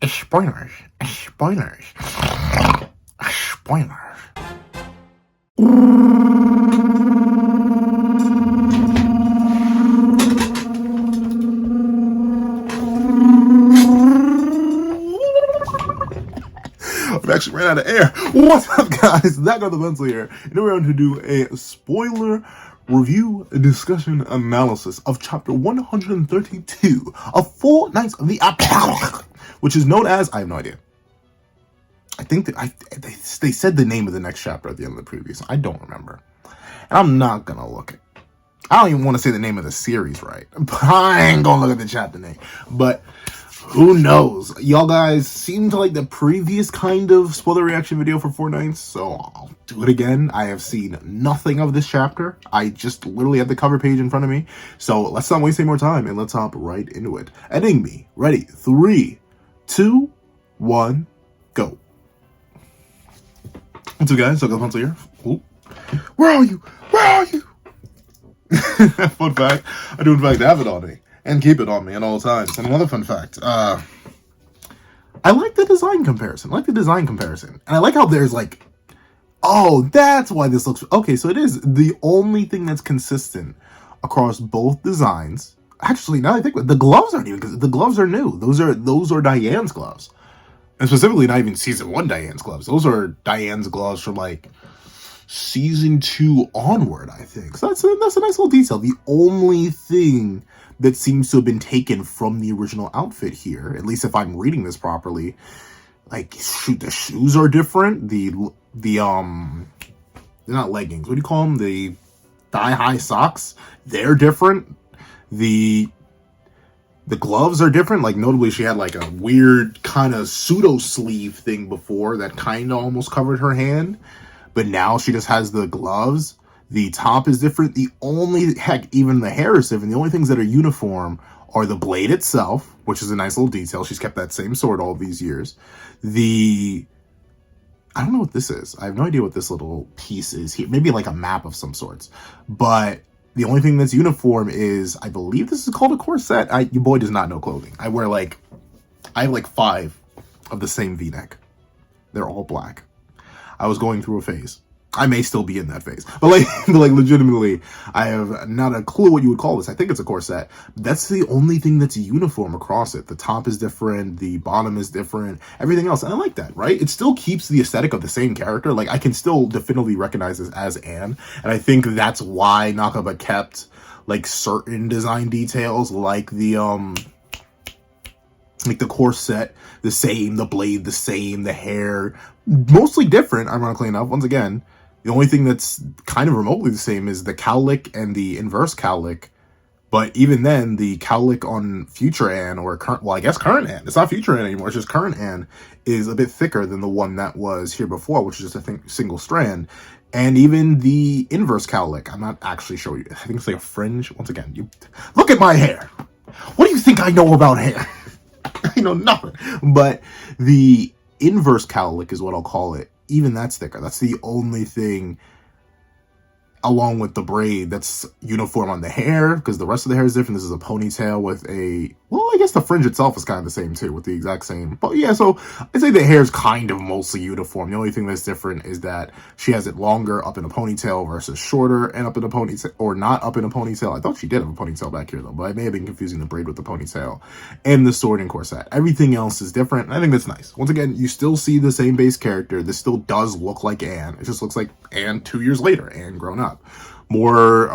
Spoilers. Spoilers. Spoilers. I've actually ran out of air. What's up, guys? That got the pencil here. And we're going to do a spoiler review, discussion, analysis of chapter 132 of Four Knights of the Apple, which is known as, I have no idea. I think that they said the name of the next chapter at the end of the previous. I don't remember. And I'm not going to look at it. I don't even want to say the name of the series right. But I ain't going to look at the chapter name. But who knows? Y'all guys seem to like the previous kind of spoiler reaction video for Four Knights, so I'll do it again. I have seen nothing of this chapter. I just literally have the cover page in front of me. So let's not waste any more time and let's hop right into it. Ending me. Ready? 3, 2, 1, go. What's up, guys? So I got the pencil here. Ooh. Where are you? Where are you? Fun fact, I do in fact have it on me. And keep it on me at all times. And another fun fact, I like the design comparison. And I like how there's like, oh, that's why this looks, okay, so it is the only thing that's consistent across both designs. Actually, now I think the gloves aren't even, because the gloves are new. Those are Diane's gloves. And specifically not even season 1 Diane's gloves. Those are Diane's gloves from like season 2 onward, I think. So that's a nice little detail. The only thing that seems to have been taken from the original outfit here, at least if I'm reading this properly, like, shoot, the shoes are different. They're not leggings. What do you call them? The thigh-high socks. They're different. The gloves are different. Like, notably, she had like a weird kind of pseudo sleeve thing before that kind of almost covered her hand. But now she just has the gloves. The top is different. Even the hair is different. The only things that are uniform are the blade itself, which is a nice little detail. She's kept that same sword all these years. I don't know what this is. I have no idea what this little piece is here. Maybe like a map of some sorts. But the only thing that's uniform is, I believe this is called a corset. Your boy does not know clothing. I have like 5 of the same V-neck. They're all black. I was going through a phase. I may still be in that phase, but like legitimately, I have not a clue what you would call this. I think it's a corset. That's the only thing that's uniform across it. The top is different. The bottom is different. Everything else. And I like that, right? It still keeps the aesthetic of the same character. Like, I can still definitively recognize this as Anne. And I think that's why Nakaba kept like certain design details, like the corset the same, the blade the same, the hair mostly different, ironically enough. Once again, the only thing that's kind of remotely the same is the cowlick and the inverse cowlick. But even then, the cowlick on future Anne, or current, well, I guess current Anne, it's not future Anne anymore, it's just current Anne, is a bit thicker than the one that was here before, which is just, I think, single strand. And even the inverse cowlick, I'm not actually sure. I think it's like a fringe. Once again, you look at my hair. What do you think I know about hair? I know nothing. But the inverse cowlick is what I'll call it. Even that's thicker. That's the only thing, along with the braid, that's uniform on the hair, because the rest of the hair is different. This is a ponytail with a, well, I guess the fringe itself is kind of the same too, with the exact same. But yeah, so I'd say the hair is kind of mostly uniform. The only thing that's different is that she has it longer up in a ponytail versus shorter and up in a ponytail, or not up in a ponytail. I thought she did have a ponytail back here though, but I may have been confusing the braid with the ponytail. And the sword and corset. Everything else is different, and I think that's nice. Once again, you still see the same base character. This still does look like Anne. It just looks like Anne 2 years later, Anne grown up. More,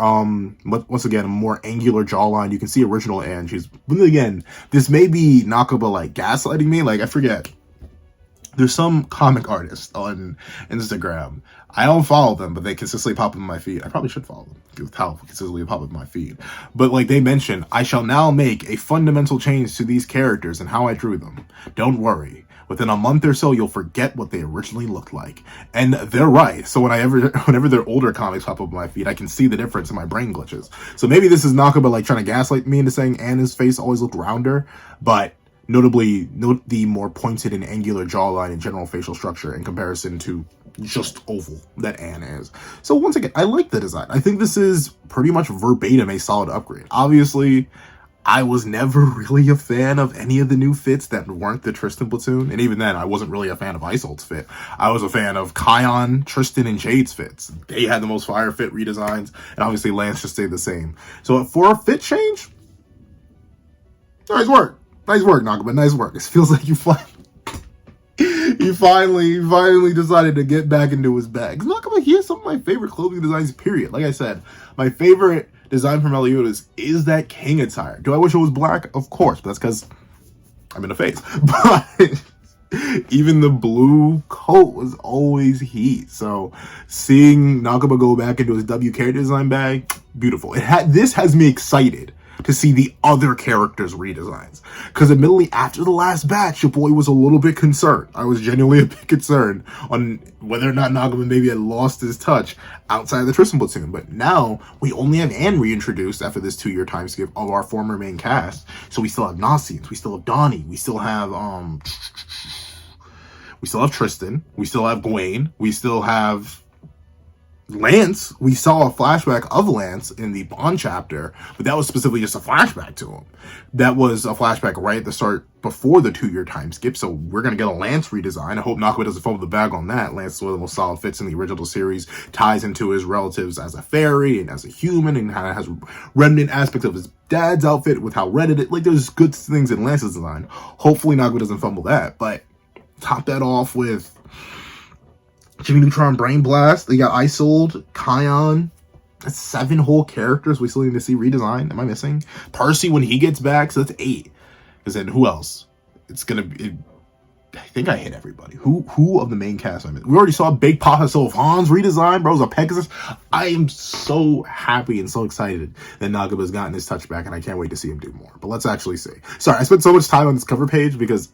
once again, a more angular jawline. You can see original Anne. But again, this may be Nakaba like gaslighting me. Like, I forget. There's some comic artist on Instagram. I don't follow them, but they consistently pop up in my feed. I probably should follow them, because how consistently pop up in my feed. But like they mention, I shall now make a fundamental change to these characters and how I drew them. Don't worry. Within a month or so, you'll forget what they originally looked like. And they're right. So whenever their older comics pop up on my feed, I can see the difference in my brain glitches. So maybe this is Nakaba like trying to gaslight me into saying Anna's face always looked rounder, but notably, note the more pointed and angular jawline and general facial structure in comparison to just oval that Anne is. So once again, I like the design. I think this is pretty much verbatim a solid upgrade. Obviously, I was never really a fan of any of the new fits that weren't the Tristan platoon. And even then, I wasn't really a fan of Isolde's fit. I was a fan of Kion, Tristan, and Jade's fits. They had the most fire fit redesigns. And obviously, Lance just stayed the same. So for a fit change, nice work. Nice work, Nakaba. Nice work. It feels like you finally decided to get back into his bag. Nakaba, he has some of my favorite clothing designs, period. Like I said, my favorite design from Meliodas is that king attire. Do I wish it was black? Of course, but that's because I'm in the face. But even the blue coat was always heat. So seeing Nakaba go back into his WK design bag, beautiful. This has me excited to see the other characters' redesigns. Because admittedly, after the last batch, your boy was a little bit concerned. I was genuinely a bit concerned on whether or not Nakaba maybe had lost his touch outside of the Tristan platoon. But now, we only have Anne reintroduced after this 2-year time skip of our former main cast. So we still have Nasians, we still have Donnie, we still have Tristan, we still have Gwaine, we still have Lance. We saw a flashback of Lance in the Bond chapter, but that was specifically just a flashback to him. That was a flashback right at the start before the 2-year time skip, so we're going to get a Lance redesign. I hope Nakaba doesn't fumble the bag on that. Lance is one of the most solid fits in the original series, ties into his relatives as a fairy and as a human, and kind of has remnant aspects of his dad's outfit with how red it is. Like, there's good things in Lance's design. Hopefully Nakaba doesn't fumble that, but top that off with Jimmy Neutron Brain Blast. They got Isolde, Kion. That's 7 whole characters we still need to see redesigned. Am I missing? Percy when he gets back, so that's 8. Because then who else? It's gonna be. I think I hit everybody. Who of the main cast I missed? We already saw Big Papa Soul of Hans redesign, bro. It was a Pegasus. I am so happy and so excited that Nagaba's gotten his touch back, and I can't wait to see him do more. But let's actually see. Sorry, I spent so much time on this cover page because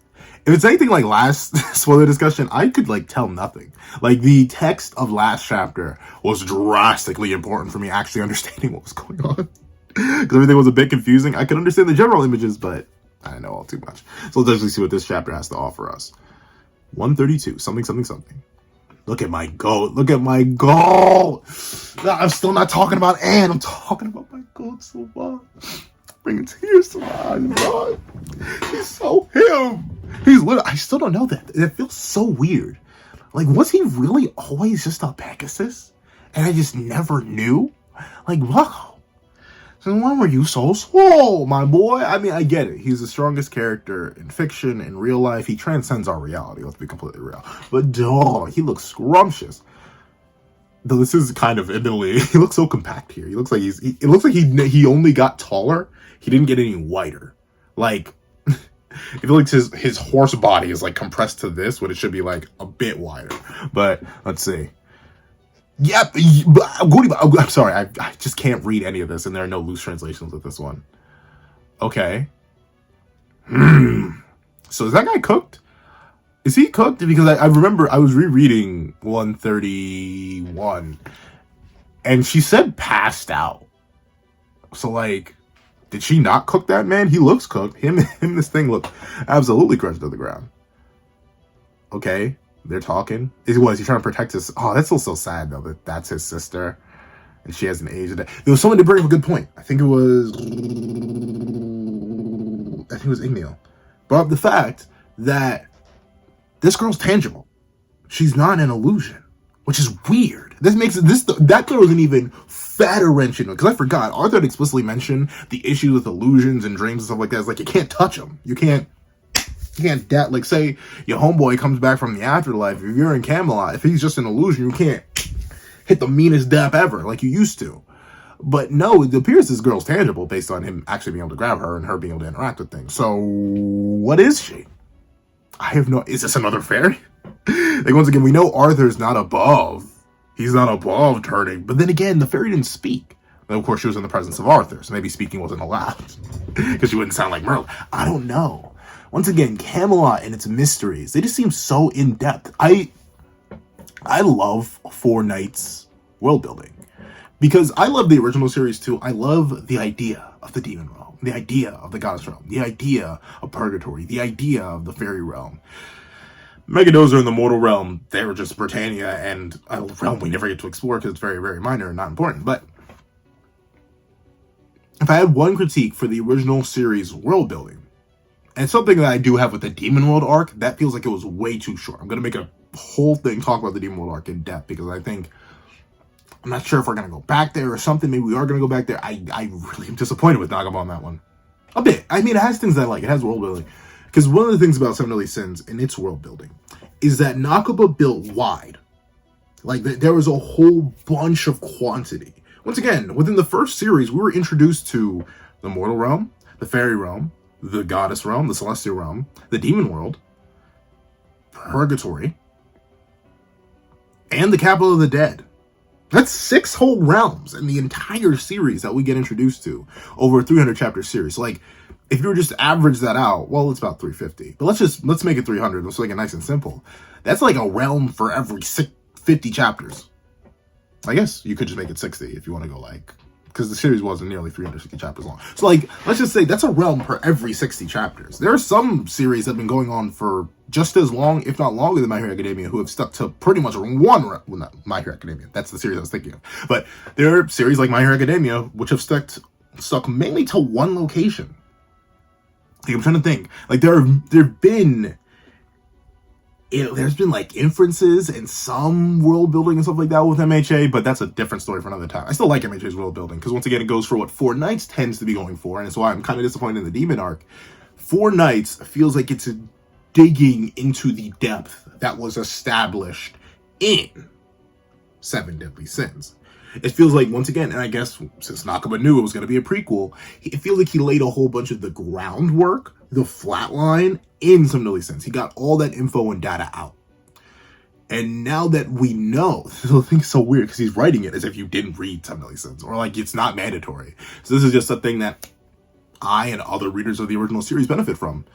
if it's anything like last spoiler discussion, I could like tell nothing. Like the text of last chapter was drastically important for me actually understanding what was going on. Because everything was a bit confusing. I could understand the general images, but I know all too much. So let's actually see what this chapter has to offer us. 132, something. Look at my goat. Look at my goat. I'm still not talking about Anne. I'm talking about my goat so much. Bringing tears to my eyes, bro. He's so him. He's literally, I still don't know that. It feels so weird. Like, was he really always just a Pegasus? And I just never knew? Like, wow. So why were you so slow, my boy? I mean, I get it. He's the strongest character in fiction, in real life. He transcends our reality, let's be completely real. But, dog, he looks scrumptious. Though this is kind of, admittedly, he looks so compact here. He looks like it looks like he only got taller. He didn't get any wider. Like, I feel like his horse body is like compressed to this when it should be like a bit wider. But let's see. Yep. I'm sorry. I just can't read any of this, and there are no loose translations with this one. Okay. So is that guy cooked? Is he cooked? Because I remember I was rereading 131, and she said passed out. So like, did she not cook that man? He looks cooked. Him, this thing look absolutely crushed to the ground. Okay, they're talking. Is he trying to protect his? Oh, that's still so sad though. That's his sister, and she hasn't aged. There was someone to bring up a good point. I think it was Igneo. Brought up the fact that this girl's tangible. She's not an illusion, which is weird. This makes that throws an even fatter wrench in it, because I forgot Arthur had explicitly mentioned the issue with illusions and dreams and stuff like that. It's like you can't touch them. You can't like say your homeboy comes back from the afterlife. If you're in Camelot, if he's just an illusion, you can't hit the meanest dap ever like you used to. But no, it appears this girl's tangible based on him actually being able to grab her and her being able to interact with things. So what is she? I have no. Is this another fairy? Like, once again, we know Arthur's not above. He's not above turning. But then again, the fairy didn't speak. And of course, she was in the presence of Arthur, so maybe speaking wasn't allowed. Because she wouldn't sound like Merlin. I don't know. Once again, Camelot and its mysteries, they just seem so in-depth. I love Four Knights world building. Because I love the original series too. I love the idea of the demon realm. The idea of the goddess realm. The idea of purgatory. The idea of the fairy realm. Megadoza in the mortal realm, they were just Britannia and a realm we never get to explore because it's very, very minor and not important. But if I had one critique for the original series world building, and something that I do have with the Demon World arc, that feels like it was way too short. I'm going to make a whole thing talk about the Demon World arc in depth, because I think, I'm not sure if we're going to go back there or something. Maybe we are going to go back there. I really am disappointed with Nakaba on that one. A bit. I mean, it has things I like. It has world building. Because one of the things about Seven Deadly Sins and its world building is that Nakaba built wide. Like, there was a whole bunch of quantity. Once again, within the first series, we were introduced to the mortal realm, the fairy realm, the goddess realm, the celestial realm, the demon world, purgatory, and the capital of the dead. That's 6 whole realms in the entire series that we get introduced to over a 300 chapter series. Like, if you were just to average that out, well, it's about 350. But let's make it 300. Let's make it nice and simple. That's like a realm for every 50 chapters. I guess you could just make it 60 if you want to go like, because the series wasn't nearly 360 chapters long. So like, let's just say that's a realm per every 60 chapters. There are some series that have been going on for just as long, if not longer than My Hero Academia, who have stuck to pretty much one well, not My Hero Academia. That's the series I was thinking of. But there are series like My Hero Academia, which have stuck mainly to one location. Like, I'm trying to think. Like, there've been like inferences and some world building and stuff like that with MHA, but that's a different story for another time. I still like MHA's world building, because once again, it goes for what Four Knights tends to be going for, and it's why I'm kind of disappointed in the Demon arc. Four Knights feels like it's digging into the depth that was established in Seven Deadly Sins. It feels like, once again, and I guess since Nakaba knew it was going to be a prequel, it feels like he laid a whole bunch of the groundwork, the flat line, in Seven Deadly Sins. He got all that info and data out. And now that we know, the thing's so weird, because he's writing it as if you didn't read Seven Deadly Sins, or like it's not mandatory. So this is just a thing that I and other readers of the original series benefit from.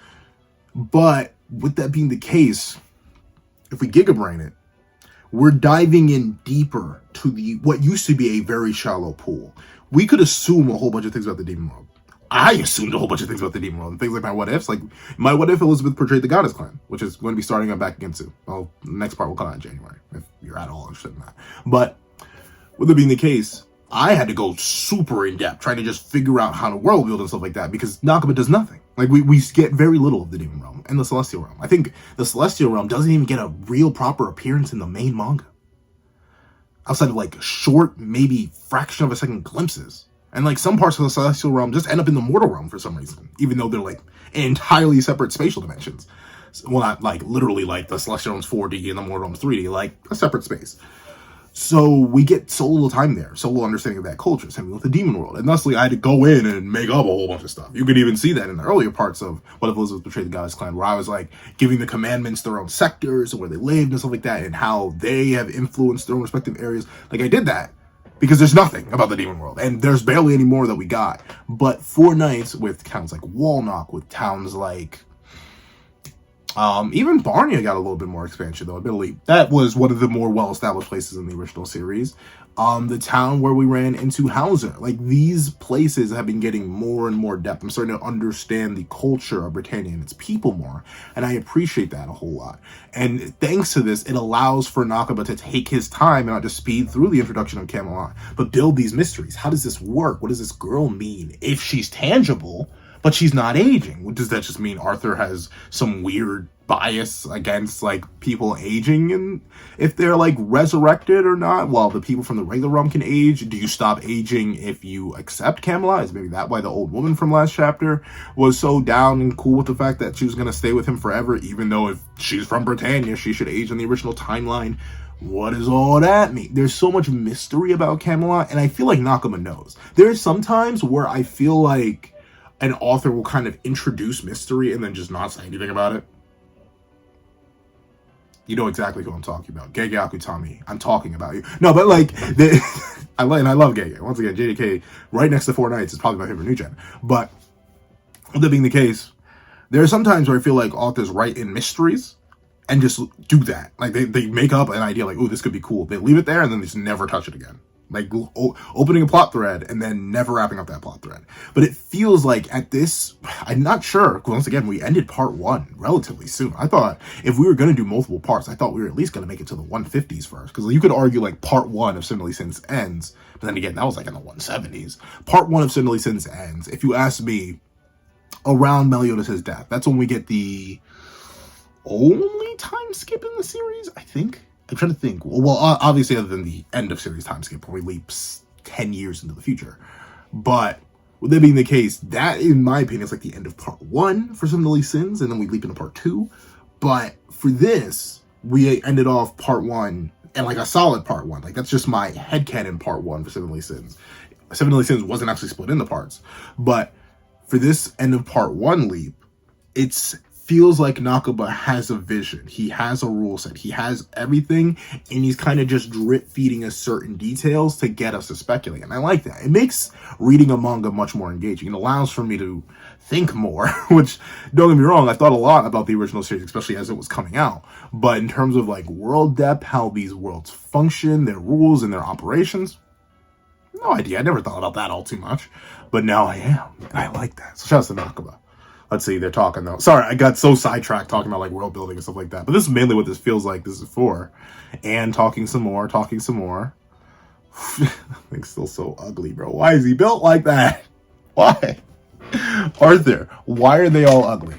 But with that being the case, if we gigabrain it, we're diving in deeper to what used to be a very shallow pool. We could assume a whole bunch of things about the Demon World. I assumed a whole bunch of things about the Demon World. And things like my what ifs. Like, my what if Elizabeth portrayed the Goddess Clan, which is going to be starting up back again soon. Well, the next part will come out in January, if you're at all interested in that. But with it being the case, I had to go super in depth trying to just figure out how to world build and stuff like that, because Nakaba does nothing. Like, we get very little of the Demon Realm and the Celestial Realm. I think the Celestial Realm doesn't even get a real proper appearance in the main manga, outside of like short, maybe fraction of a second glimpses. And like some parts of the Celestial Realm just end up in the Mortal Realm for some reason, even though they're like entirely separate spatial dimensions. Well, not like literally like the Celestial Realm's 4D and the Mortal Realm's 3D, like a separate space. So we get so little time there, so little understanding of that culture, same with the Demon World. And thusly, I had to go in and make up a whole bunch of stuff. You could even see that in the earlier parts of What If Elizabeth Betrayed the Goddess Clan, where I was like giving the commandments their own sectors and where they lived and stuff like that, and how they have influenced their own respective areas. Like, I did that because there's nothing about the Demon World, and there's barely any more that we got. But Four Knights, with towns like Walnock, with towns like even Barnia got a little bit more expansion, though, admittedly. That was one of the more well-established places in the original series. The town where we ran into Hauser. Like, these places have been getting more and more depth. I'm starting to understand the culture of Britannia and its people more, and I appreciate that a whole lot. And thanks to this, it allows for Nakaba to take his time and not just speed through the introduction of Camelot, but build these mysteries. How does this work? What does this girl mean? If she's tangible, but she's not aging, does that just mean Arthur has some weird bias against like people aging, and if they're like resurrected or not, while the people from the regular realm can age? Do you stop aging if you accept Camelot? Is maybe that why the old woman from last chapter was so down and cool with the fact that she was going to stay with him forever, even though if she's from Britannia, she should age in the original timeline? What does all that mean? There's so much mystery about Camelot, and I feel like Nakama knows. There's some times where I feel like an author will kind of introduce mystery and then just not say anything about it. You know exactly who I'm talking about. Gege Akutami. I'm talking about you. No, but like, I love Gege. Once again, JDK right next to Four Knights is probably my favorite new gen. But with that being the case, there are some times where I feel like authors write in mysteries and just do that. Like, they make up an idea like, oh, this could be cool. They leave it there and then they just never touch it again. like opening a plot thread and then never wrapping up that plot thread. But it feels like at this, I'm not sure. Once again, we ended part 1 relatively soon. I thought if we were going to do multiple parts, I thought we were at least going to make it to the 150s first, because you could argue like part 1 of Sin Deadly Sins ends, but then again, that was like in the 170s. Part 1 of Sin Deadly Sins ends, if you ask me, around Meliodas' death. That's when we get the only time skip in the series, I think. I'm trying to think. Well, obviously, other than the end of series time skip, where we leap 10 years into the future. But with that being the case, that, in my opinion, is like the end of part 1 for Sin Deadly Sins, and then we leap into part 2. But for this, we ended off part 1 and like a solid part 1. Like, that's just my headcanon part 1 for Sin Deadly Sins. Sin Deadly Sins wasn't actually split into parts. But for this end of part 1 leap, it's feels like Nakaba has a vision. He has a rule set. He has everything, and he's kind of just drip feeding us certain details to get us to speculate. And I like that. It makes reading a manga much more engaging. It allows for me to think more, which, don't get me wrong, I thought a lot about the original series, especially as it was coming out. But in terms of like world depth, how these worlds function, their rules and their operations, no idea. I never thought about that all too much. But now I am. And I like that. So shout out to Nakaba. Let's see, they're talking though. Sorry, I got so sidetracked talking about like world building and stuff like that. But this is mainly what this feels like this is for. And talking some more. Thing's still so ugly, bro. Why is he built like that? Why? Arthur, why are they all ugly?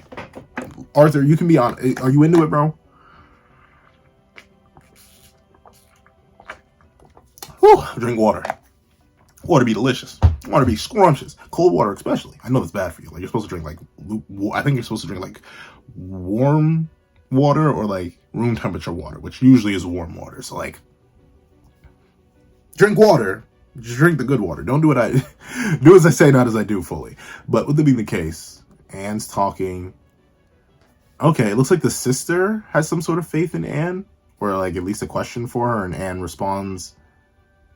Arthur, you can be on. Are you into it, bro? Whew, drink water. Water be delicious. Water be scrumptious. Cold water especially. I know that's bad for you. Like, you're supposed to drink like, I think you're supposed to drink like warm water or like room temperature water, which usually is warm water. So like, drink water. Just drink the good water. Don't do what do as I say, not as I do fully. But with that being the case, Anne's talking. Okay, it looks like the sister has some sort of faith in Anne, or like at least a question for her, and Anne responds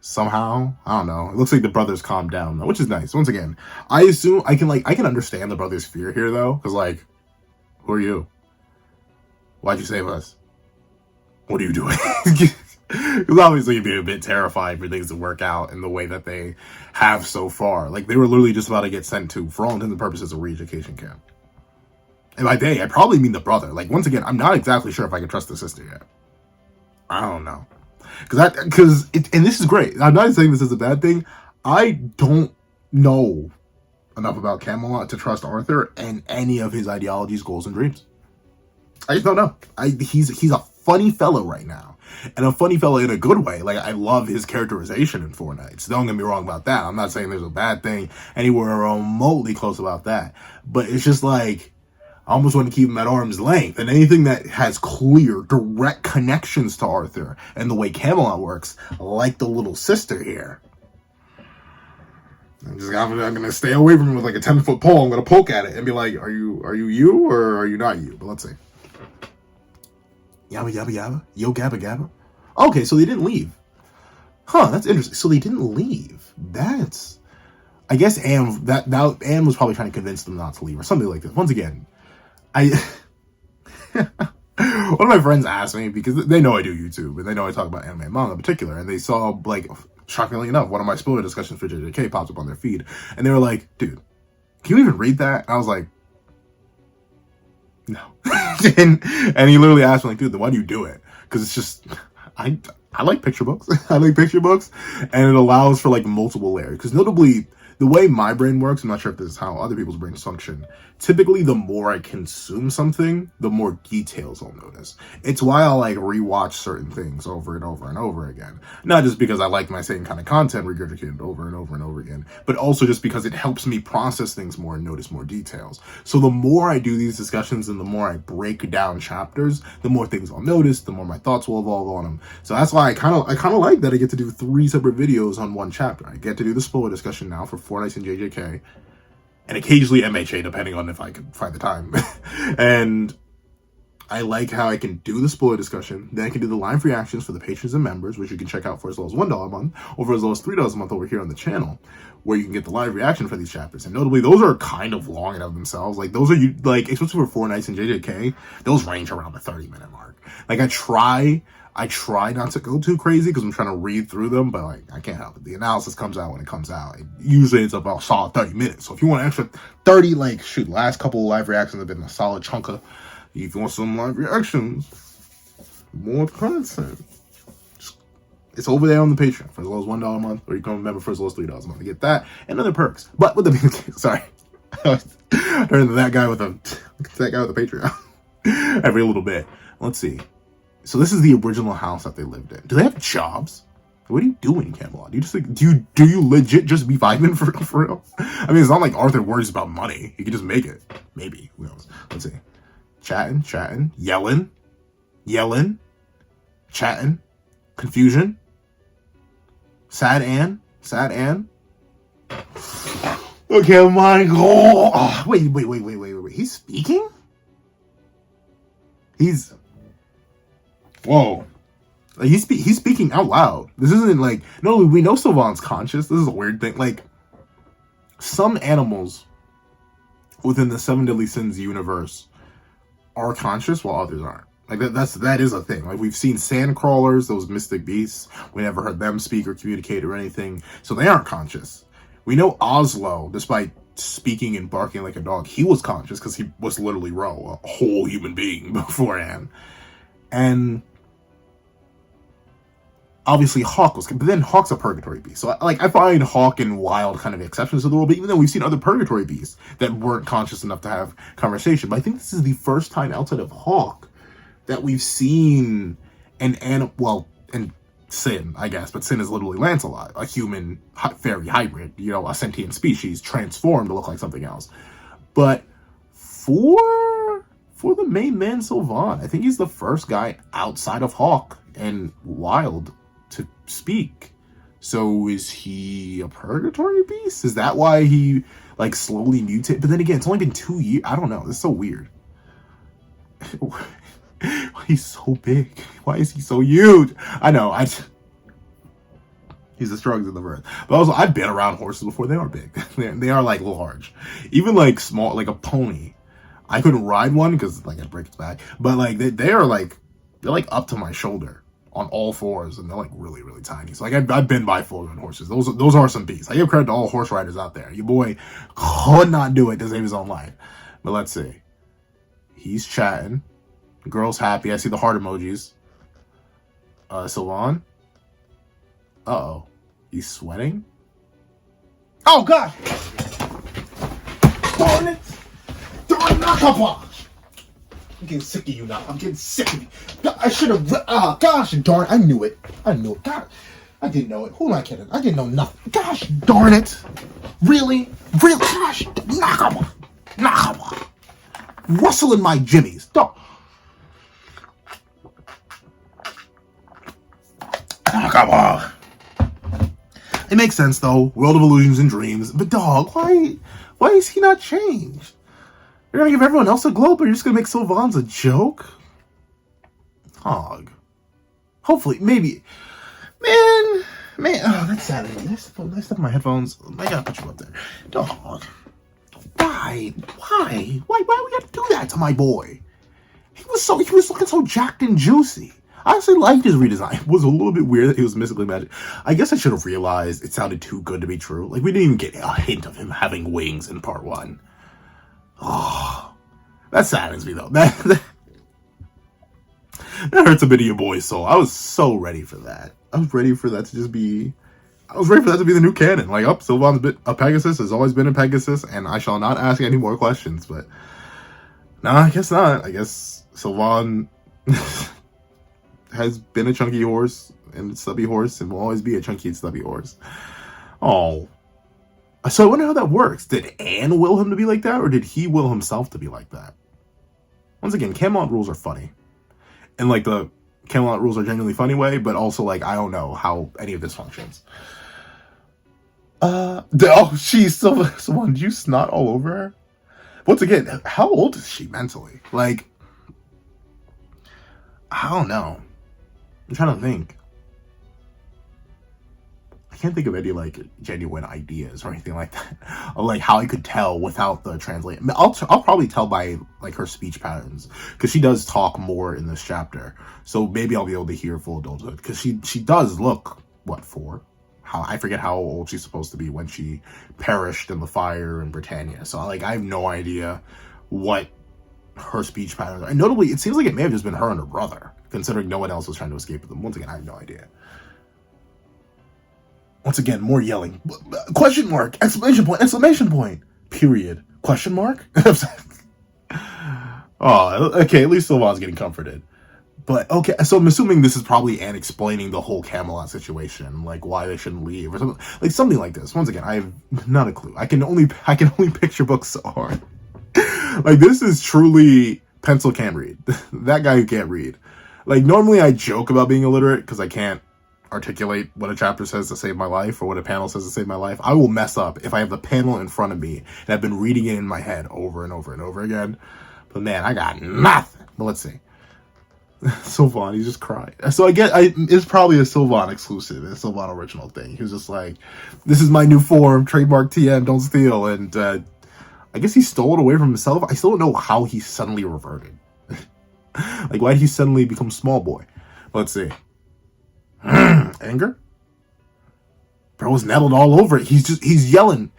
somehow. I don't know. It looks like the brothers calmed down though, which is nice. Once again, I assume I can understand the brothers' fear here though, because like, who are you? Why'd you save us? What are you doing? Because obviously you'd be a bit terrified for things to work out in the way that they have so far. Like, they were literally just about to get sent to, for all intents and purposes, a re-education camp. And by they, I probably mean the brother. Like, once again, I'm not exactly sure if I can trust the sister yet. I don't know. And this is great. I'm not saying this is a bad thing. I don't know enough about Camelot to trust Arthur and any of his ideologies, goals, and dreams. I just don't know. He's a funny fellow right now. And a funny fellow in a good way. Like, I love his characterization in Four Knights. Don't get me wrong about that. I'm not saying there's a bad thing anywhere remotely close about that. But it's just like, I almost want to keep him at arm's length. And anything that has clear, direct connections to Arthur and the way Camelot works, like the little sister here, I'm going to stay away from him with like a 10-foot pole. I'm going to poke at it and be like, are you or are you not you? But let's see. Yabba yabba yabba. Yo gabba gabba. Okay, so they didn't leave. Huh, that's interesting. So they didn't leave. That's... I guess Anne was probably trying to convince them not to leave or something like this. Once again, one of my friends asked me, because they know I do YouTube and they know I talk about anime and manga in particular, and they saw, like, shockingly enough, one of my spoiler discussions for JJK pops up on their feed, and they were like, dude, can you even read that? And I was like, no. and he literally asked me, like, dude, then why do you do it? Because it's just, I like picture books. I like picture books, and it allows for like multiple layers. Because notably, the way my brain works, I'm not sure if this is how other people's brains function. Typically, the more I consume something, the more details I'll notice. It's why I'll like rewatch certain things over and over and over again. Not just because I like my same kind of content regurgitated over and over and over again, but also just because it helps me process things more and notice more details. So the more I do these discussions and the more I break down chapters, the more things I'll notice, the more my thoughts will evolve on them. So that's why I kind of like that I get to do 3 separate videos on one chapter. I get to do the spoiler discussion now for Four Knights and JJK, and occasionally MHA, depending on if I can find the time. And I like how I can do the spoiler discussion, then I can do the live reactions for the patrons and members, which you can check out for as low as $1 a month, or for as low as $3 a month over here on the channel, where you can get the live reaction for these chapters. And notably, those are kind of long in of themselves. Like, those are, like, especially for Four Knights and JJK, those range around the 30-minute mark. Like, I try, I try not to go too crazy because I'm trying to read through them, but like I can't help it. The analysis comes out when it comes out. It usually it's about a solid 30 minutes. So if you want an extra 30, like shoot, last couple of live reactions have been a solid chunk of. If you want some live reactions, more content, it's over there on the Patreon for as low as $1 a month, or you become a member for as low as $3 a month to get that and other perks. But with the sorry, turn to that guy with a Patreon every little bit. Let's see. So this is the original house that they lived in. Do they have jobs? What are you doing, Camelot? Do you just like do you legit just be vibing for real? I mean, it's not like Arthur worries about money. He can just make it. Maybe. Who knows? Let's see. Chatting, yelling, chatting, confusion. Sad Ann. Okay, my God. Oh, wait. He's speaking? Whoa. Like he's speaking out loud. This isn't like, no, we know Sylvan's conscious. This is a weird thing. Like, some animals within the Seven Deadly Sins universe are conscious while others aren't. Like that is a thing. Like we've seen sand crawlers, those mystic beasts. We never heard them speak or communicate or anything. So they aren't conscious. We know Oslo, despite speaking and barking like a dog, he was conscious because he was literally Ro, a whole human being beforehand. And obviously Hawk was, but then Hawk's a purgatory beast. So I find Hawk and Wild kind of exceptions to the rule, but even though we've seen other purgatory beasts that weren't conscious enough to have conversation. But I think this is the first time outside of Hawk that we've seen an animal, well, and Sin, I guess, but Sin is literally Lancelot, a human fairy hybrid, you know, a sentient species transformed to look like something else. But for the main man, Sylvan, I think he's the first guy outside of Hawk and Wild to speak. So is he a purgatory beast? Is that why he like slowly mutated? But then again, it's only been 2 years. I don't know. It's so weird. He's so big. Why is he so huge? I know. He's the strongest in the earth. But also, I've been around horses before. They are big. They are like large. Even like small, like a pony. I couldn't ride one because like I'd break its back. But like they're like up to my shoulder on all fours, and they're like really, really tiny. So like I've been by four-wheeled horses. Those are some beasts. I give credit to all horse riders out there. Your boy could not do it to save his own life. But let's see. He's chatting. The girl's happy. I see the heart emojis. Sylvan. Uh-oh. He's sweating? Oh, God! Darn it! Darn knockabosh! I'm getting sick of you now. I'm getting sick of you. I should have... gosh darn, I knew it. God, I didn't know it. Who am I kidding? I didn't know nothing. Gosh darn it. Really? Gosh, knockabosh. Rustling my jimmies. Don't. It makes sense though. World of illusions and dreams. But dog, why is he not changed? You're gonna give everyone else a glow, but you're just gonna make Sylvan's a joke? Dog. Hopefully, maybe. Man. Oh, that's sad. Nice stuff in my headphones. I gotta put you up there. Dog. Why? Why we gotta do that to my boy? He was looking so jacked and juicy. I actually liked his redesign. It was a little bit weird that he was mystically magic. I guess I should have realized it sounded too good to be true. Like, we didn't even get a hint of him having wings in part 1. Oh, that saddens me, though. That hurts a bit of your boy's soul. I was so ready for that. I was ready for that to be the new canon. Like, Sylvan's a Pegasus, has always been a Pegasus, and I shall not ask any more questions, but... Nah, I guess not. I guess Sylvan... has been a chunky horse and stubby horse and will always be a chunky and stubby horse. Oh. So I wonder how that works. Did Anne will him to be like that, or did he will himself to be like that? Once again, Camelot rules are funny. And like the Camelot rules are genuinely funny way, but also like I don't know how any of this functions. She's so did you snot all over her? Once again, how old is she mentally? Like, I don't know. I'm trying to think. can't think of any like genuine ideas or anything like that, of like how I could tell without the translate. I'll probably tell by like her speech patterns, because she does talk more in this chapter. So maybe I'll be able to hear full adulthood, because she does look what, 4? How I forget how old she's supposed to be when she perished in the fire in Britannia. So like I have no idea what her speech patterns are. And notably, it seems like it may have just been her and her brother, considering no one else was trying to escape with them. Once again, I have no idea. Once again, more yelling. Question mark! Exclamation point! Exclamation point! Period. Question mark? Oh, okay, at least Sylvain's getting comforted. But, okay, so I'm assuming this is probably Anne explaining the whole Camelot situation, like why they shouldn't leave, or something like this. Once again, I have not a clue. I can only picture books so hard. Like, this is truly pencil can't read. That guy who can't read. Like, normally I joke about being illiterate, because I can't articulate what a chapter says to save my life, or what a panel says to save my life. I will mess up if I have the panel in front of me and I've been reading it in my head over and over and over again. But man, I got nothing. But let's see. Sylvain, he's just crying. So it's probably a Sylvain exclusive, a Sylvain original thing. He was just like, this is my new form, trademark TM, don't steal. And I guess he stole it away from himself. I still don't know how he suddenly reverted. Like, why did he suddenly become small boy? Let's see. Anger? Bro was nettled all over it. He's yelling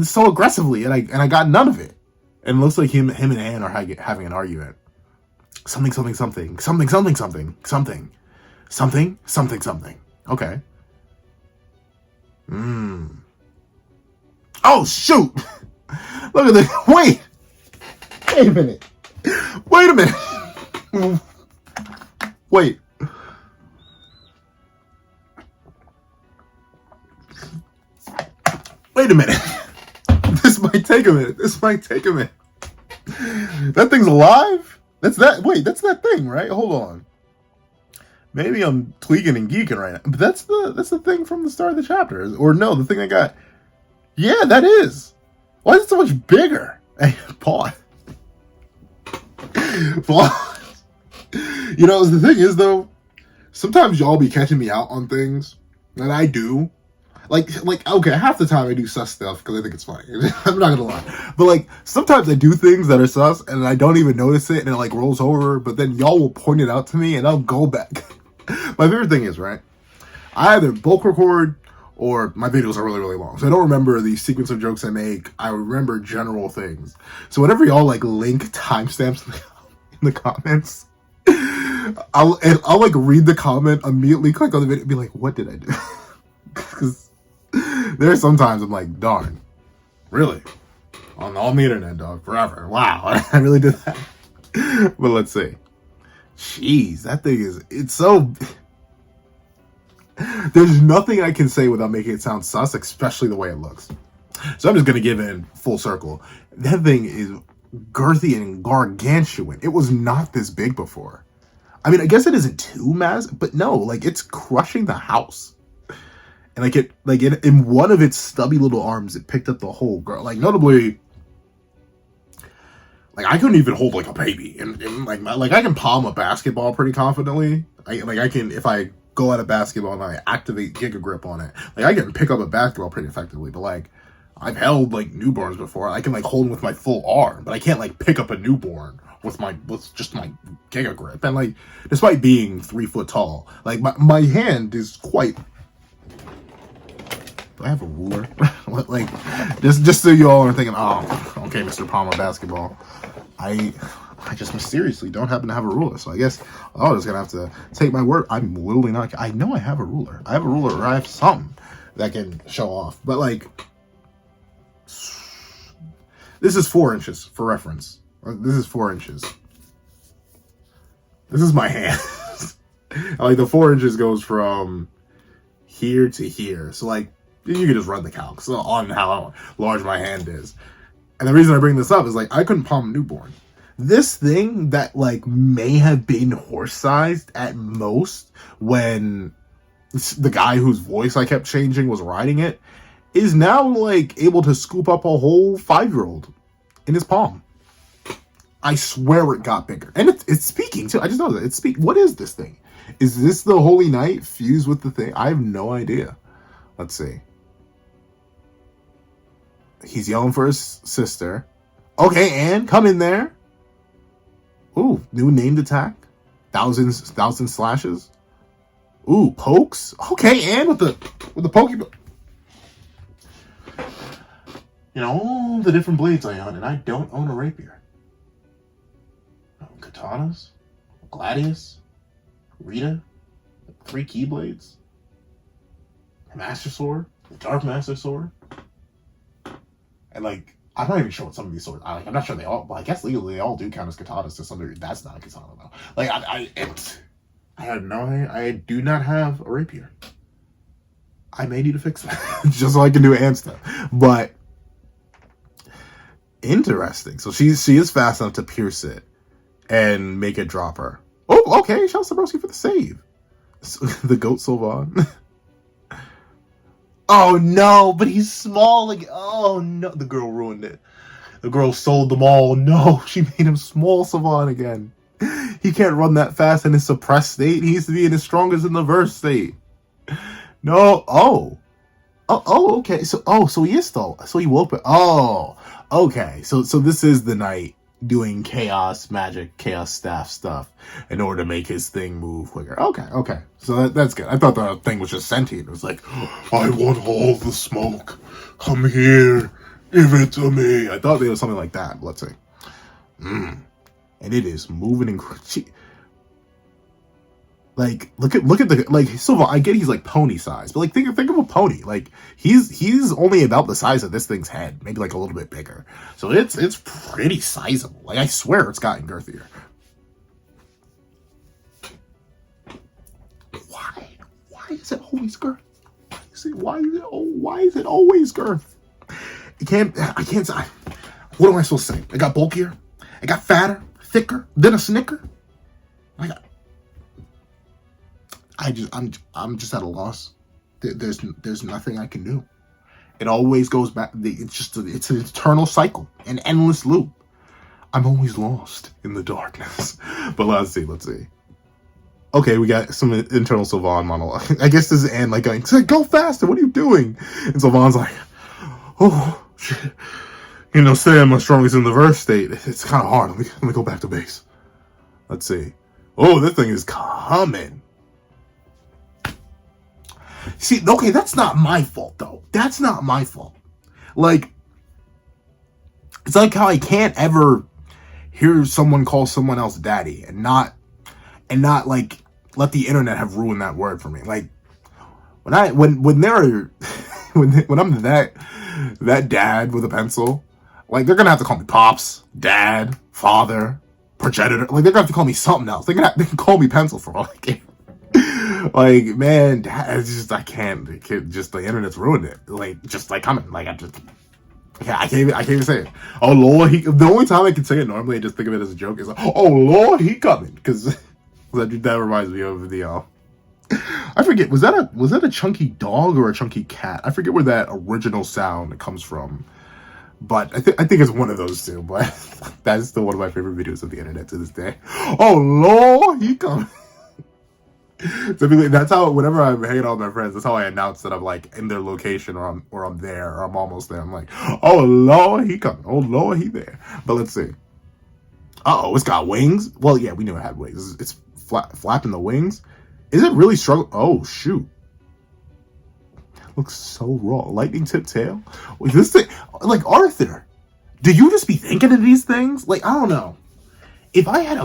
so aggressively, and I got none of it. And it looks like him and Anne are having an argument. Something. Okay. Oh shoot! Look at this. Wait a minute. Wait. Wait a minute. This might take a minute. That thing's alive? That's that thing, right? Hold on. Maybe I'm tweaking and geeking right now. But that's the thing from the start of the chapter. Or no, the thing I got. Yeah, that is. Why is it so much bigger? Hey, pause. You know, the thing is, though, sometimes y'all be catching me out on things that I do. Like, okay, half the time I do sus stuff because I think it's funny. I'm not gonna lie. But, like, sometimes I do things that are sus and I don't even notice it and it, like, rolls over. But then y'all will point it out to me and I'll go back. My favorite thing is, right, I either bulk record or my videos are really, really long. So I don't remember the sequence of jokes I make. I remember general things. So whenever y'all, like, link timestamps in the comments, I'll like, read the comment, immediately click on the video and be like, what did I do? Because there's sometimes I'm like, darn, really? On the internet, dog, forever. Wow, I really did that. But let's see. Jeez, that thing it's so... There's nothing I can say without making it sound sus, especially the way it looks. So I'm just going to give in full circle. That thing is girthy and gargantuan. It was not this big before. I mean, I guess it isn't too massive, but no, like, it's crushing the house. And in one of its stubby little arms, it picked up the whole girl. Like, notably, like, I couldn't even hold, like, a baby. And like, I can palm a basketball pretty confidently. I can, if I go at a basketball and I activate Giga Grip on it, like, I can pick up a basketball pretty effectively. But, like, I've held, like, newborns before. I can, like, hold them with my full arm. But I can't, like, pick up a newborn with just my Giga Grip. And, like, despite being 3 foot tall, like, my hand is quite... Do I have a ruler? Like, just so you all are thinking, oh, okay, Mr. Palmer basketball. I just mysteriously don't happen to have a ruler, so I guess I'm just gonna have to take my word. I'm literally not. I know I have a ruler. I have a ruler, or I have some that can show off. But, like, this is 4 inches for reference. This is 4 inches. This is my hand. Like, the 4 inches goes from here to here. So, like, you can just run the calcs on how large my hand is. And the reason I bring this up is, like, I couldn't palm a newborn. This thing that, like, may have been horse-sized at most when the guy whose voice I kept changing was riding it is now, like, able to scoop up a whole 5-year-old in his palm. I swear it got bigger. And it's speaking, too. I just know that. It's speaking. What is this thing? Is this the Holy Knight fused with the thing? I have no idea. Let's see. He's yelling for his sister. Okay, and come in there. Ooh, new named attack. Thousand slashes. Ooh, pokes. Okay, and with the Pokeball. You know, all the different blades I own, and I don't own a rapier. Katanas, Gladius, Rita, 3 Keyblades, Master Sword, the Dark Master Sword, and like I'm not even sure what some of these swords. I'm not sure they all. Well, I guess legally they all do count as katanas to some degree. That's not a katana though. Like I had no idea. I do not have a rapier. I may need to fix that just so I can do hand stuff. But interesting. So she is fast enough to pierce it and make it drop her. Oh, okay. Shout out to Broski for the save. The goat Sylvan. Oh no, but he's small. Like, oh no, the girl ruined it. The girl sold them all. No, she made him small Sylvan again. He can't run that fast in his suppressed state. He needs to be in his strongest in the verse state. No. Oh, okay. So he is still. So he woke up. Oh, okay. So this is the knight doing chaos magic, chaos staff stuff in order to make his thing move quicker. Okay. So that's good. I thought the thing was just sentient. It was like, I want all the smoke. Come here. Give it to me. I thought there was something like that. Let's see. And it is moving and like look at the like Silva. I get he's like pony size, but like think of a pony. Like he's only about the size of this thing's head, maybe like a little bit bigger. So it's pretty sizable. Like I swear it's gotten girthier. Why is it always girth? Why is it always girth? I can't. What am I supposed to say? It got bulkier. It got fatter, thicker than a Snicker. I'm just at a loss. There's nothing I can do. It always goes back. It's an eternal cycle, an endless loop. I'm always lost in the darkness. But let's see. Okay, we got some internal Sylvan monologue. I guess this is Anne like going, go faster. What are you doing? And Sylvan's like, oh shit. You know, say I'm my strongest in the verse state. It's kind of hard. Let me go back to base. Let's see. Oh, this thing is coming. See, okay, that's not my fault, though. That's not my fault. Like, it's like how I can't ever hear someone call someone else daddy and not like let the internet have ruined that word for me. Like, when I'm that dad with a pencil, like they're gonna have to call me pops, dad, father, progenitor. Like they're gonna have to call me something else. They can call me pencil for all I care. Like, man, it's just I can't. Just the internet's ruined it. Like, just like coming. Like I can't even say it. Oh Lord, the only time I can say it normally, I just think of it as a joke. Is like, oh Lord, he coming, because that reminds me of the. I forget, was that a chunky dog or a chunky cat? I forget where that original sound comes from. But I think it's one of those two. But that's still one of my favorite videos of the internet to this day. Oh Lord, he coming. Typically, that's how whenever I'm hanging out with my friends, that's how I announce that I'm like in their location or I'm there or I'm almost there. I'm like, oh Lord, he coming. Oh Lord, he there. But let's see. Oh, it's got wings. Well, yeah, we knew it had wings. It's flapping the wings. Is it really struggle? Oh shoot. Looks so raw. Lightning tip tail. This thing, like Arthur. Do you just be thinking of these things? Like, I don't know. If I had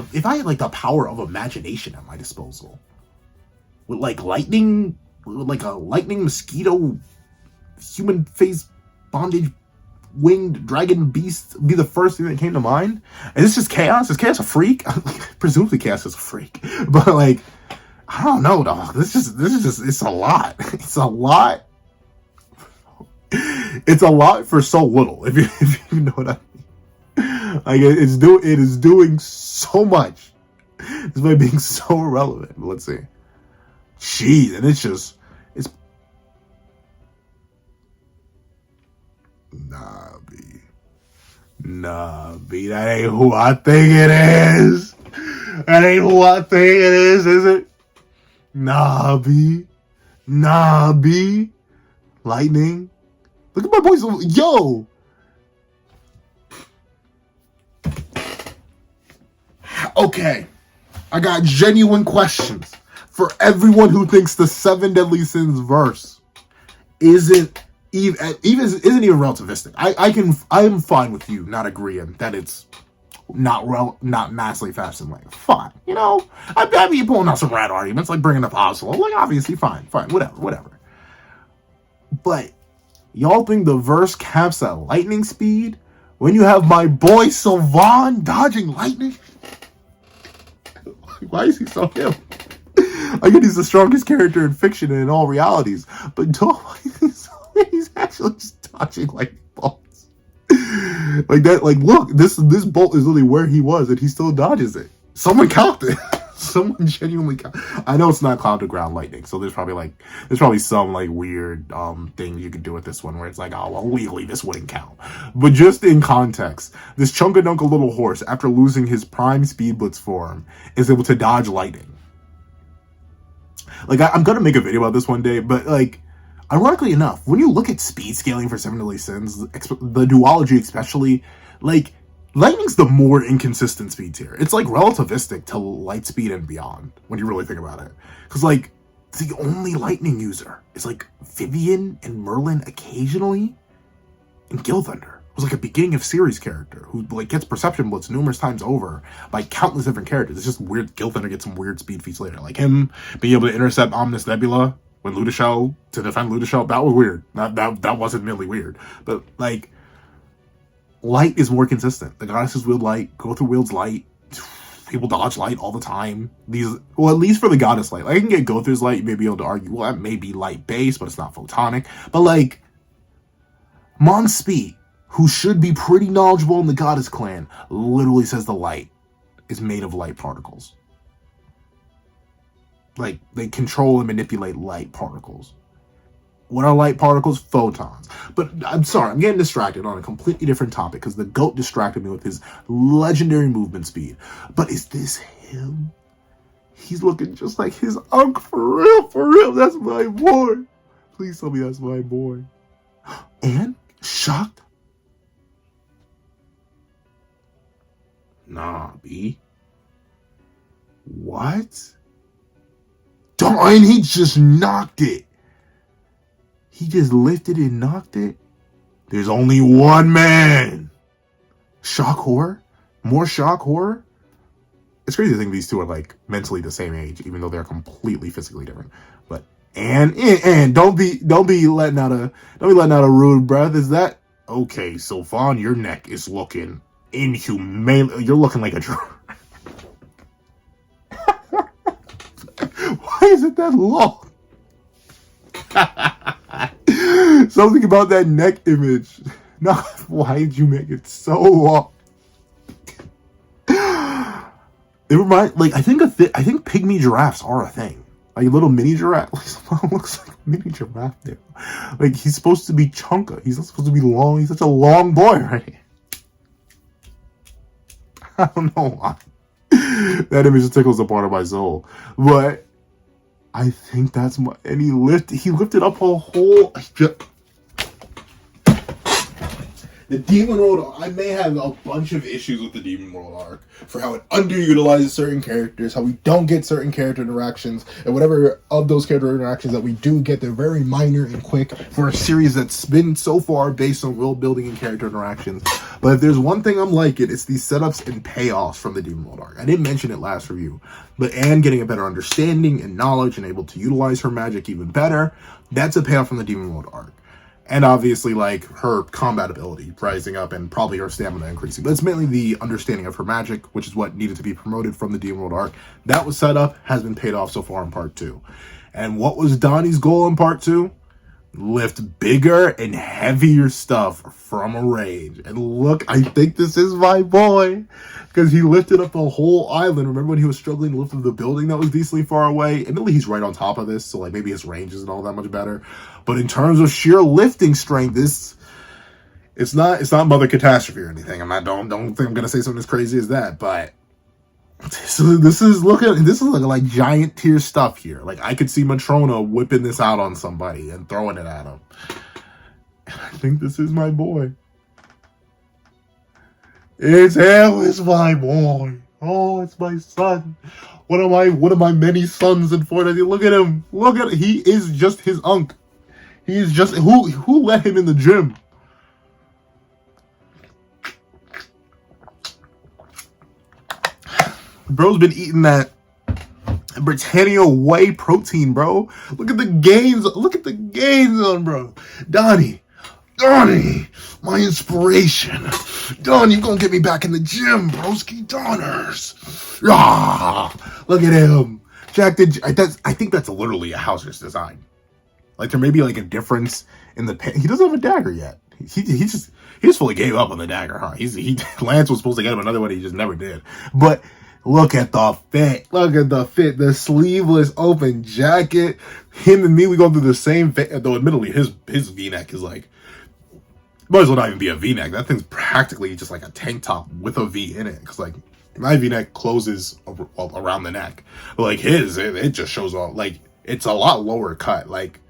like the power of imagination at my disposal, with like lightning, like a lightning mosquito, human face bondage, winged dragon beast be the first thing that came to mind. And this is Chaos. Is Chaos a freak? Presumably Chaos is a freak. But like, I don't know, dog. This is just it's a lot. It's a lot. It's a lot for so little. If you know what I mean. Like it is doing so much. It's by being so irrelevant. But let's see. Jeez, and it's Nah, B, that ain't who I think it is. That ain't who I think it is it? Nah, B. Lightning. Look at my boys. Yo. Okay. I got genuine questions for everyone who thinks the 7 Deadly Sins verse isn't even relativistic. I am fine with you not agreeing that it's not massively fast and like fine. You know, I'd be pulling out some rad arguments like bringing up Oslo. Like obviously fine, whatever. But y'all think the verse caps at lightning speed when you have my boy Sylvan dodging lightning? Why is he so him? I get he's the strongest character in fiction and in all realities, but he's actually just dodging lightning bolts like that. Like, look, this bolt is literally where he was, and he still dodges it. Someone count it. Someone genuinely count. I know it's not cloud to ground lightning, so there's probably some like weird thing you could do with this one where it's like, oh well, legally this wouldn't count. But just in context, this Chunkadunka little horse, after losing his prime speed blitz form, is able to dodge lightning. Like I'm gonna make a video about this one day, but like ironically enough, when you look at speed scaling for 7 Deadly Sins, the duology especially, like lightning's the more inconsistent speed tier. It's like relativistic to light speed and beyond when you really think about it. Because like the only lightning user is like Vivian and Merlin occasionally, and Gilthunder was like a beginning of series character who like gets perception blitz numerous times over by countless different characters. It's just weird. Gilthunder gets some weird speed feats later, like him being able to intercept Omnis Nebula when Ludishel to defend Ludishel. That was weird. That wasn't really weird, but like. Light is more consistent. The goddesses wield light. Gotha wields light. People dodge light all the time. At least for the goddess light. Like, I can get Gotha's light. You may be able to argue, well, that may be light based, but it's not photonic. But like, Mon Spee, who should be pretty knowledgeable in the goddess clan, literally says the light is made of light particles. Like, they control and manipulate light particles. What are light particles? Photons. But I'm sorry, I'm getting distracted on a completely different topic because the GOAT distracted me with his legendary movement speed. But is this him? He's looking just like his uncle. For real. That's my boy. Please tell me that's my boy. And shocked? Nah, B. What? Darn, he just knocked it. He just lifted it and knocked it. There's only one man. Shock horror? More shock horror? It's crazy to think these two are like mentally the same age, even though they're completely physically different. But and don't be letting out a rude breath. Is that okay? So Fawn, your neck is looking inhumane. You're looking like a why is it that long? Something about that neck image. No, why did you make it so long? It reminds, like, I think pygmy giraffes are a thing. Like a little mini giraffe. Like, looks like a mini giraffe now. Like, he's supposed to be chunka. He's not supposed to be long. He's such a long boy, right? I don't know why. That image just tickles a part of my soul. But I think that's my, and he lifted up a whole. The Demon World, I may have a bunch of issues with the Demon World arc for how it underutilizes certain characters, how we don't get certain character interactions, and whatever of those character interactions that we do get, they're very minor and quick for a series that's been so far based on world building and character interactions. But if there's one thing I'm liking, it's these setups and payoffs from the Demon World arc. I didn't mention it last review, but Anne getting a better understanding and knowledge and able to utilize her magic even better, that's a payoff from the Demon World arc. And obviously, like, her combat ability rising up and probably her stamina increasing. But it's mainly the understanding of her magic, which is what needed to be promoted from the Demon World arc. That was set up, has been paid off so far in part 2. And what was Donnie's goal in part 2? Lift bigger and heavier stuff from a range. And look, I think this is my boy. Because he lifted up the whole island. Remember when he was struggling to lift up the building that was decently far away? Admittedly, he's right on top of this, so like maybe his range isn't all that much better. But in terms of sheer lifting strength, it's not Mother Catastrophe or anything. Don't think I'm gonna say something as crazy as that, but So this is like giant tier stuff here. Like I could see Matrona whipping this out on somebody and throwing it at him. I think this is my boy. It's him, it's my boy. Oh, it's my son. One of my many sons in Fortnite. Look at him. He is just his unk. He is just who let him in the gym? Bro's been eating that Britannia whey protein, bro. Look at the gains. Look at the gains on bro. Donnie, my inspiration. Donnie, you gonna get me back in the gym, broski. Donners. Ah, look at him. Jack, I think that's literally a Hauser's design. Like there may be like a difference in the he doesn't have a dagger yet. He just fully gave up on the dagger, huh? Lance was supposed to get him another one, he just never did. But look at the fit. Look at the fit. The sleeveless open jacket. Him and me, we go through the same fit. Though admittedly, his V-neck is like, might as well not even be a V-neck. That thing's practically just like a tank top with a V in it. Because like my V-neck closes around the neck. But like his, it just shows off. Like it's a lot lower cut. Like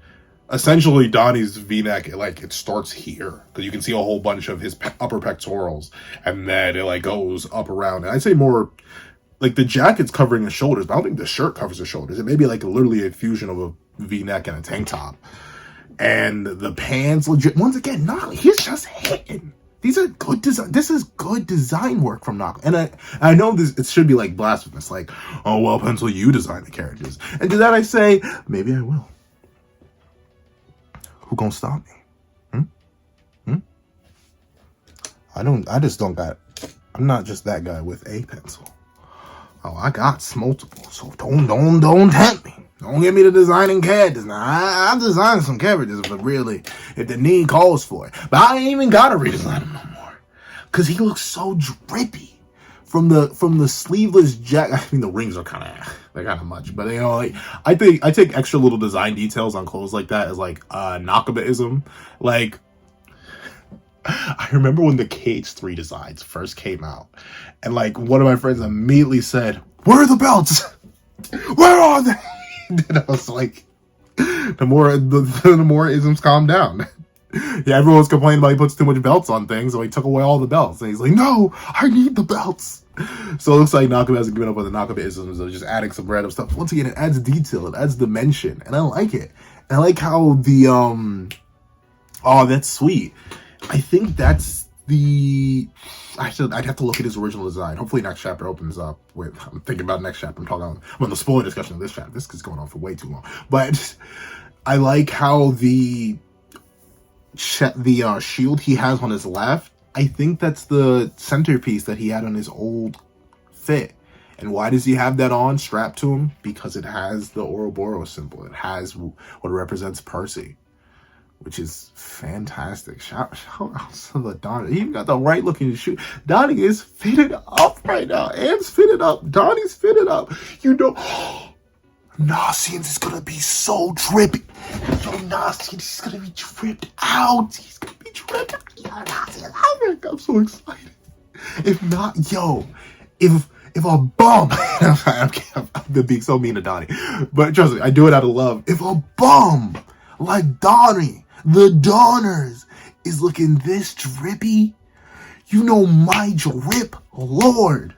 essentially Donnie's V-neck, like it starts here because you can see a whole bunch of his upper pectorals, and then it like goes up around. And I'd say more. Like, the jacket's covering the shoulders, but I don't think the shirt covers the shoulders. It may be, like, literally a fusion of a V-neck and a tank top. And the pants, legit, once again, he's just hitting. These are good design. This is good design work from Knock. And I know this, it should be, like, blasphemous. Like, oh, well, Pencil, you design the characters. And to that I say, maybe I will. Who gonna stop me? I'm not just that guy with a pencil. Oh, I got multiple, so don't tempt me. Don't get me to designing characters. Now, I've designed some characters, but really, if the need calls for it. But I ain't even gotta redesign him no more. Cause he looks so drippy. From the sleeveless jacket. I mean, the rings are they're kind of much. But, you know, like, I take extra little design details on clothes like that as, like, Nakaba-ism. Like, I remember when the KH3 designs first came out, and like one of my friends immediately said, "Where are the belts? Where are they?" And I was like, the more isms calm down. Yeah, everyone was complaining about he puts too much belts on things, so he took away all the belts. And he's like, "No, I need the belts." So it looks like Nakaba hasn't given up on the Nakaba isms of just adding some random stuff. Once again, it adds detail, it adds dimension, and I like it. And I like how the oh, that's sweet. I think that's I'd have to look at his original design. Hopefully next chapter opens up with, I'm thinking about next chapter. I'm on the spoiler discussion of this chapter. This is going on for way too long. But I like how the shield he has on his left, I think that's the centerpiece that he had on his old fit. And why does he have that on, strapped to him? Because it has the Ouroboros symbol. It has what represents Percy, which is fantastic. Shout out to the Donnie. He even got the right looking shoe. Donnie is fitted up right now. Am's fitted up. Donnie's fitted up. You know, Nasians is gonna be so drippy. Yo, Nasians is gonna be dripped out. He's gonna be dripped out. Yo, Nasians, I'm so excited. If not, yo, if a bum, I'm being so mean to Donnie, but trust me, I do it out of love. If a bum like Donnie, the Donners, is looking this drippy, you know my drip lord,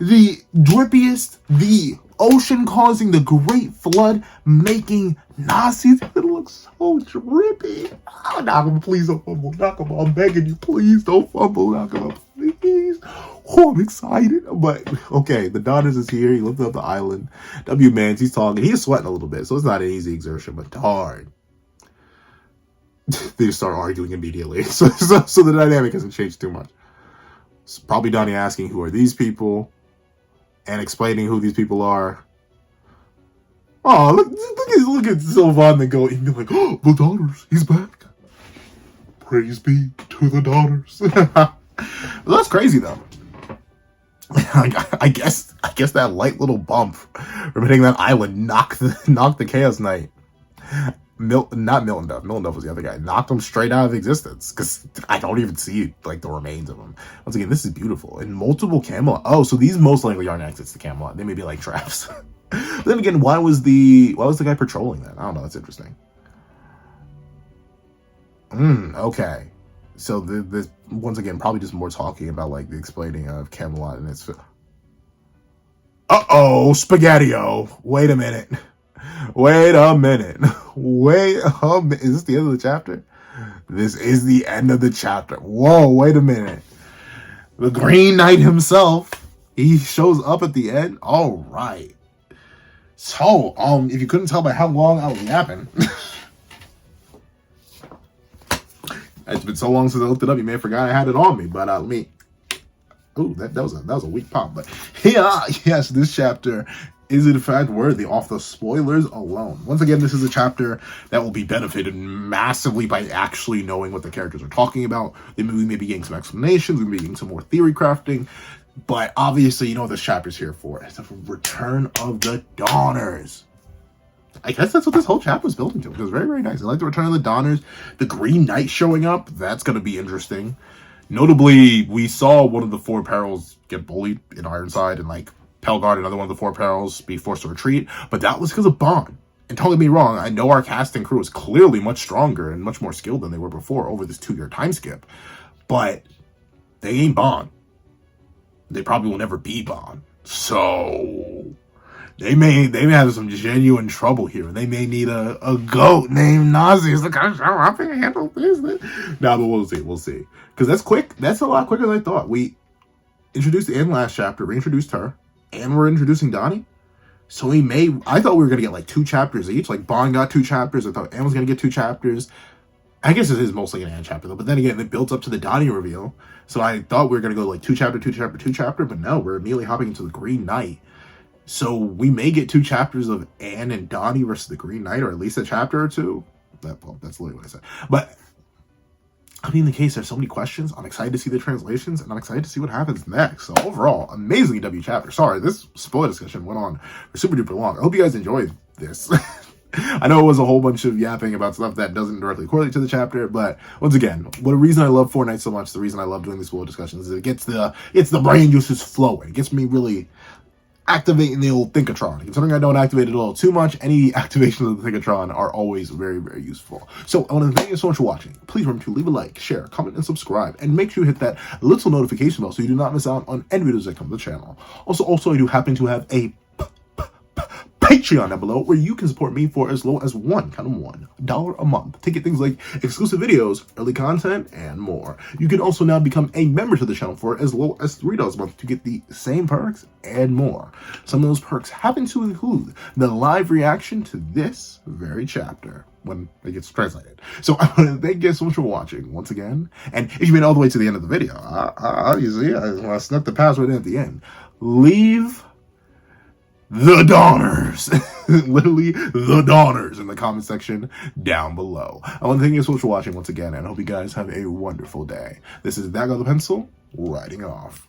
the drippiest, the ocean causing the great flood, making Nazis that look so drippy. Oh, Nakama, please don't fumble. Nakama, I'm begging you, please don't fumble. Nakama, please. Oh, I'm excited. But okay, the Donners is here. He lifted up the island. W-Mans, he's talking. He's sweating a little bit, so it's not an easy exertion, but darn. They just start arguing immediately. So the dynamic hasn't changed too much. It's probably Donnie asking, who are these people? And explaining who these people are. Oh, look at Sylvan and go, and be like, oh, the Donners, he's back. Praise be to the Donners. Well, that's crazy though. I guess that light little bump from hitting that island knocked the Chaos Knight Not Millenduff. Millenduff was the other guy. Knocked him straight out of existence because I don't even see like the remains of him. Once again, this is beautiful. And multiple Camelot. Oh, so these most likely aren't exits to Camelot. They may be like traps. But then again, why was the guy patrolling that? I don't know. That's interesting. Okay. So this once again probably just more talking about like the explaining of Camelot and its. Spaghetti-O. Wait a minute. Wait a minute. Is this the end of the chapter? This is the end of the chapter. Whoa, wait a minute. The Green Knight himself, he shows up at the end. All right. So, if you couldn't tell by how long I was yapping, it's been so long since I looked it up, you may have forgot I had it on me, but let me. Ooh, that was a weak pop, but yeah, yes, this chapter is in fact worthy off the spoilers alone. Once again, this is a chapter that will be benefited massively by actually knowing what the characters are talking about. We may be getting some explanations, we may be getting some more theory crafting, but obviously, you know what this chapter's here for. It's a return of the Dawners. I guess that's what this whole chapter was building to, which was very, very nice. I like the return of the Dawners. The Green Knight showing up, that's going to be interesting. Notably, we saw one of the Four Perils get bullied in Ironside, and like Pelgard, another one of the Four Perils, be forced to retreat, but that was because of Bond. And don't get me wrong, I know our cast and crew is clearly much stronger and much more skilled than they were before over this 2-year time skip, but they ain't Bond. They probably will never be Bond. So they may have some genuine trouble here. They may need a goat named Nazi to come show up and handle business. No, but we'll see. Because that's quick. That's a lot quicker than I thought. We introduced Anne last chapter, reintroduced her, and we're introducing Donnie. So I thought we were going to get like 2 chapters each. Like Bond got 2 chapters. I thought Anne was going to get 2 chapters. I guess it is mostly an Anne chapter though. But then again, it builds up to the Donnie reveal. So I thought we were going to go like 2 chapter, 2 chapter, 2 chapter. But no, we're immediately hopping into the Green Knight. So we may get 2 chapters of Anne and Donnie versus the Green Knight, or at least a chapter or 2. That's literally what I said. But I mean, in the case, there's so many questions. I'm excited to see the translations, and I'm excited to see what happens next. So overall, amazingly W chapter. Sorry, this spoiler discussion went on for super duper long. I hope you guys enjoyed this. I know it was a whole bunch of yapping about stuff that doesn't directly correlate to the chapter, but once again, the reason I love Fortnite so much, the reason I love doing these spoiler discussions, is it gets the brain juices flowing. It gets me really activating the old Thinkatron. Considering I don't activate it all too much, any activations of the Thinkatron are always very, very useful. So I want to thank you so much for watching. Please remember to leave a like, share, comment, and subscribe, and make sure you hit that little notification bell so you do not miss out on any videos that come to the channel. Also, I do happen to have a Patreon down below where you can support me for as low as $1 a month to get things like exclusive videos, early content, and more. You can also now become a member to the channel for as low as $3 a month to get the same perks and more. Some of those perks happen to include the live reaction to this very chapter when it gets translated. So I want to thank you so much for watching once again. And if you made it all the way to the end of the video, obviously I snuck the password in at the end. Leave the Dawners, literally the Dawners, in the comment section down below. I want to thank you so much for watching once again, and I hope you guys have a wonderful day. This is That Guy with a Pencil, writing off.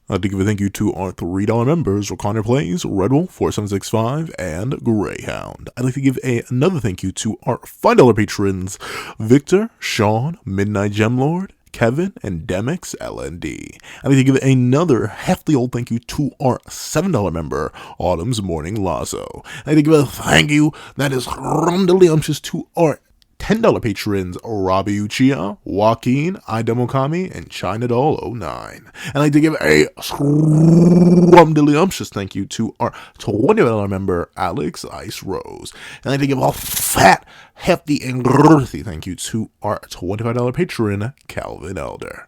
I'd like to give a thank you to our $3 members, Connor Plays, Redwolf 4765, and Greyhound. I'd like to give another thank you to our $5 patrons, Victor, Sean, Midnight Gemlord, Kevin, and Demix LND. I'd like to give another hefty old thank you to our $7 member, Autumn's Morning Lazo. I'd like to give a thank you that is rumdiddlyumptious to our $10 patrons, Robbie Uchiha, Joaquin, Idemokami, and ChinaDoll09. I'd like to give a rumdiddlyumptious thank you to our $20 member, Alex Ice Rose. And I'd like to give a fat, hefty, and girthy thank you to our $25 patron, Calvin Elder.